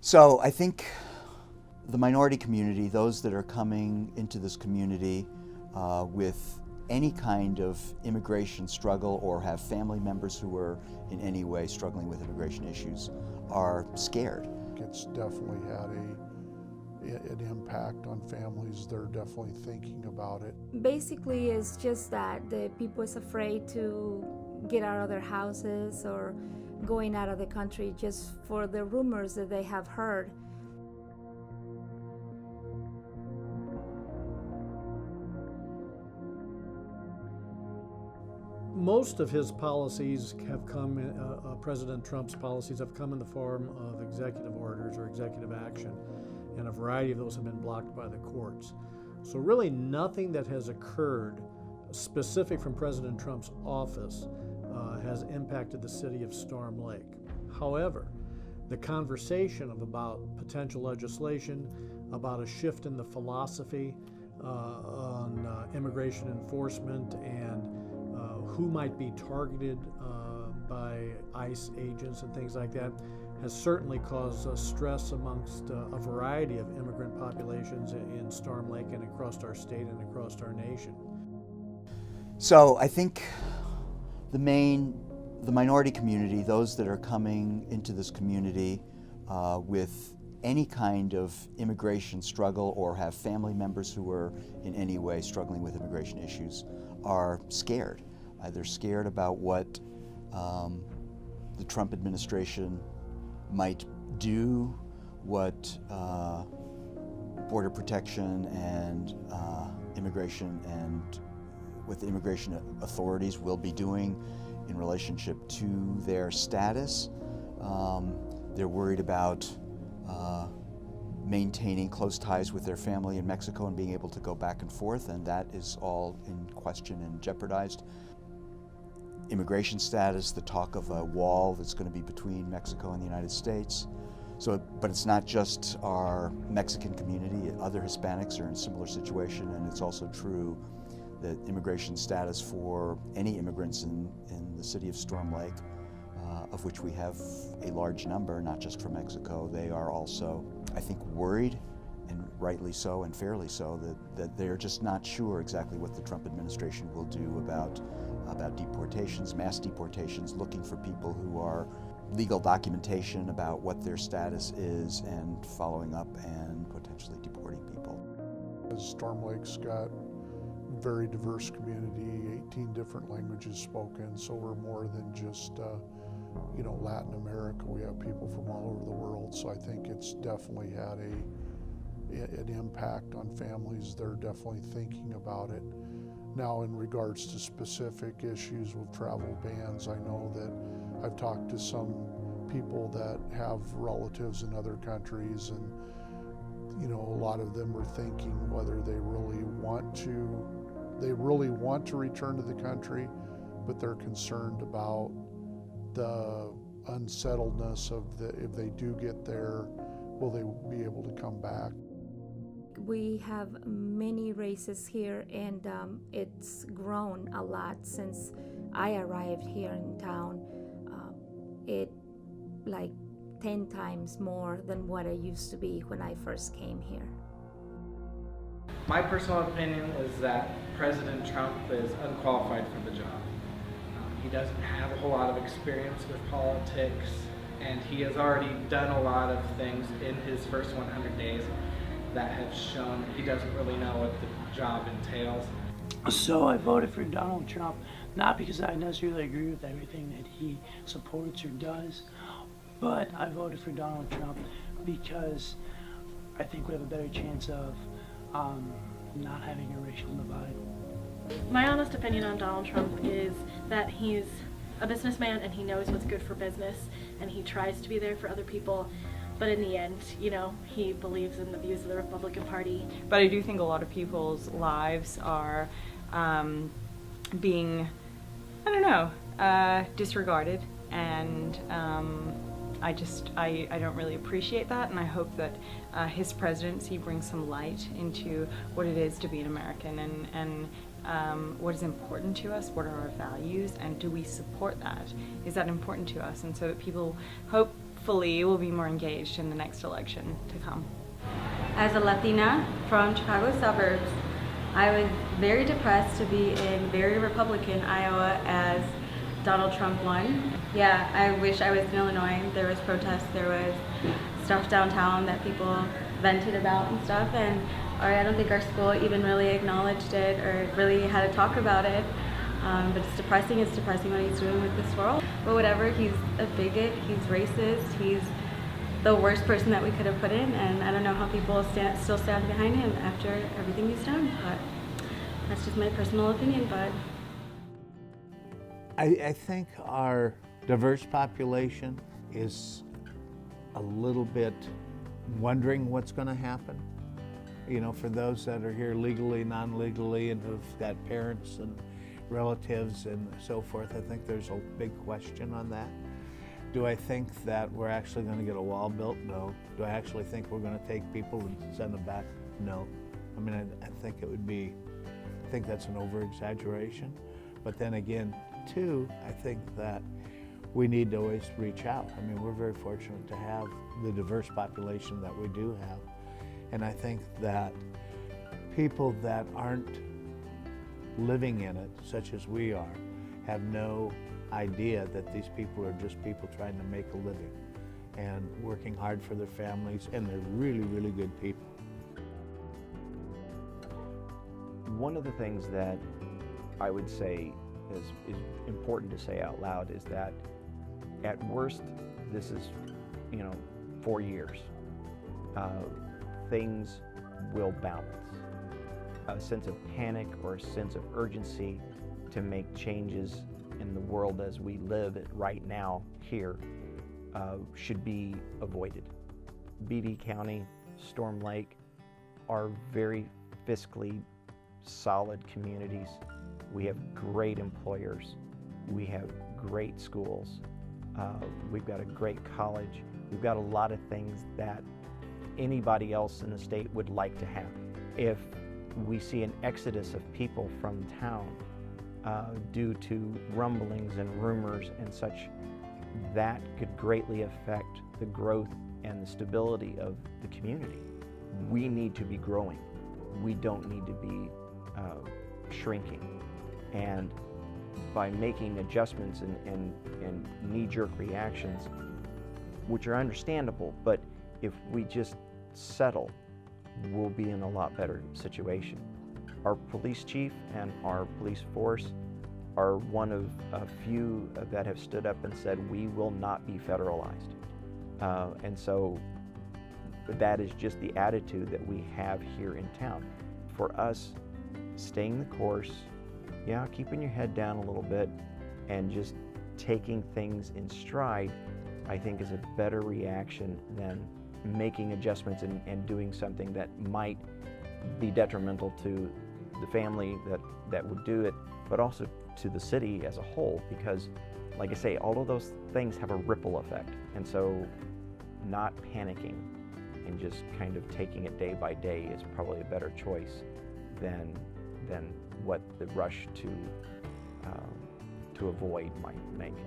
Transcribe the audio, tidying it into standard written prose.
So I think the minority community, those that are coming into this community with any kind of immigration struggle or have family members who are in any way struggling with immigration issues, are scared. It's definitely had an impact on families. They're definitely thinking about it. Basically, it's just that the people is afraid to get out of their houses or going out of the country just for the rumors that they have heard. Most of his policies have come, President Trump's policies have come in the form of executive orders or executive action, and a variety of those have been blocked by the courts. So really nothing that has occurred specific from President Trump's office has impacted the city of Storm Lake. However, the conversation about potential legislation, about a shift in the philosophy on immigration enforcement and who might be targeted by ICE agents and things like that, has certainly caused stress amongst a variety of immigrant populations in Storm Lake and across our state and across our nation. So I think the minority community, those that are coming into this community with any kind of immigration struggle or have family members who are in any way struggling with immigration issues, are scared. They're scared about what the Trump administration might do, what border protection and immigration and what the immigration authorities will be doing in relationship to their status. They're worried about maintaining close ties with their family in Mexico and being able to go back and forth, and that is all in question and jeopardized. Immigration status, the talk of a wall that's going to be between Mexico and the United States. But it's not just our Mexican community, other Hispanics are in a similar situation, and it's also true that immigration status for any immigrants in the city of Storm Lake, of which we have a large number, not just from Mexico, they are also, I think, worried, and rightly so and fairly so, that they're just not sure exactly what the Trump administration will do about deportations, mass deportations, looking for people who are legal documentation about what their status is and following up and potentially deporting people. Storm Lake's got a very diverse community, 18 different languages spoken, so we're more than just Latin America. We have people from all over the world, so I think it's definitely had an impact on families. They're definitely thinking about it. Now, in regards to specific issues with travel bans, I know that I've talked to some people that have relatives in other countries, and a lot of them are thinking whether they really want to return to the country, but they're concerned about the unsettledness of if they do get there, will they be able to come back? We have many races here, and it's grown a lot since I arrived here in town. It like 10 times more than what it used to be when I first came here. My personal opinion is that President Trump is unqualified for the job. He doesn't have a whole lot of experience with politics, and he has already done a lot of things in his first 100 days that have shown he doesn't really know what the job entails. So I voted for Donald Trump, not because I necessarily agree with everything that he supports or does, but I voted for Donald Trump because I think we have a better chance of not having a racial divide. My honest opinion on Donald Trump is that he's a businessman and he knows what's good for business and he tries to be there for other people. But in the end, he believes in the views of the Republican Party. But I do think a lot of people's lives are being, disregarded. And I don't really appreciate that. And I hope that his presidency brings some light into what it is to be an American and what is important to us, what are our values, and do we support that? Is that important to us? And so that people hopefully will be more engaged in the next election to come. As a Latina from Chicago suburbs, I was very depressed to be in very Republican Iowa as Donald Trump won. Yeah, I wish I was in Illinois. There was protests, there was stuff downtown that people vented about and stuff, and I don't think our school even really acknowledged it or really had a talk about it. But it's depressing what he's doing with this world. But whatever, he's a bigot, he's racist, he's the worst person that we could have put in, and I don't know how people still stand behind him after everything he's done, but that's just my personal opinion. But I think our diverse population is a little bit wondering what's going to happen. You know, for those that are here legally, non-legally, and who've got parents and relatives and so forth, I think there's a big question on that. Do I think that we're actually going to get a wall built? No. Do I actually think we're going to take people and send them back? No. I mean, I think it would be, I think that's an over-exaggeration. But then again, too, I think that we need to always reach out. I mean, we're very fortunate to have the diverse population that we do have. And I think that people that aren't living in it, such as we are, have no idea that these people are just people trying to make a living and working hard for their families, and they're really, really good people. One of the things that I would say is important to say out loud is that at worst, this is, 4 years. Things will balance. A sense of panic or a sense of urgency to make changes in the world as we live it right now here should be avoided. Beatty County, Storm Lake are very fiscally solid communities. We have great employers. We have great schools. We've got a great college. We've got a lot of things that anybody else in the state would like to have. If we see an exodus of people from town due to rumblings and rumors and such, that could greatly affect the growth and the stability of the community. We need to be growing. We don't need to be shrinking. And by making adjustments and knee-jerk reactions, which are understandable, but if we just settle, we'll be in a lot better situation. Our police chief and our police force are one of a few that have stood up and said we will not be federalized. And so that is just the attitude that we have here in town. For us, staying the course, keeping your head down a little bit and just taking things in stride, I think is a better reaction than making adjustments and doing something that might be detrimental to the family that would do it, but also to the city as a whole, because like I say, all of those things have a ripple effect. And so not panicking and just kind of taking it day by day is probably a better choice than what the rush to avoid might make.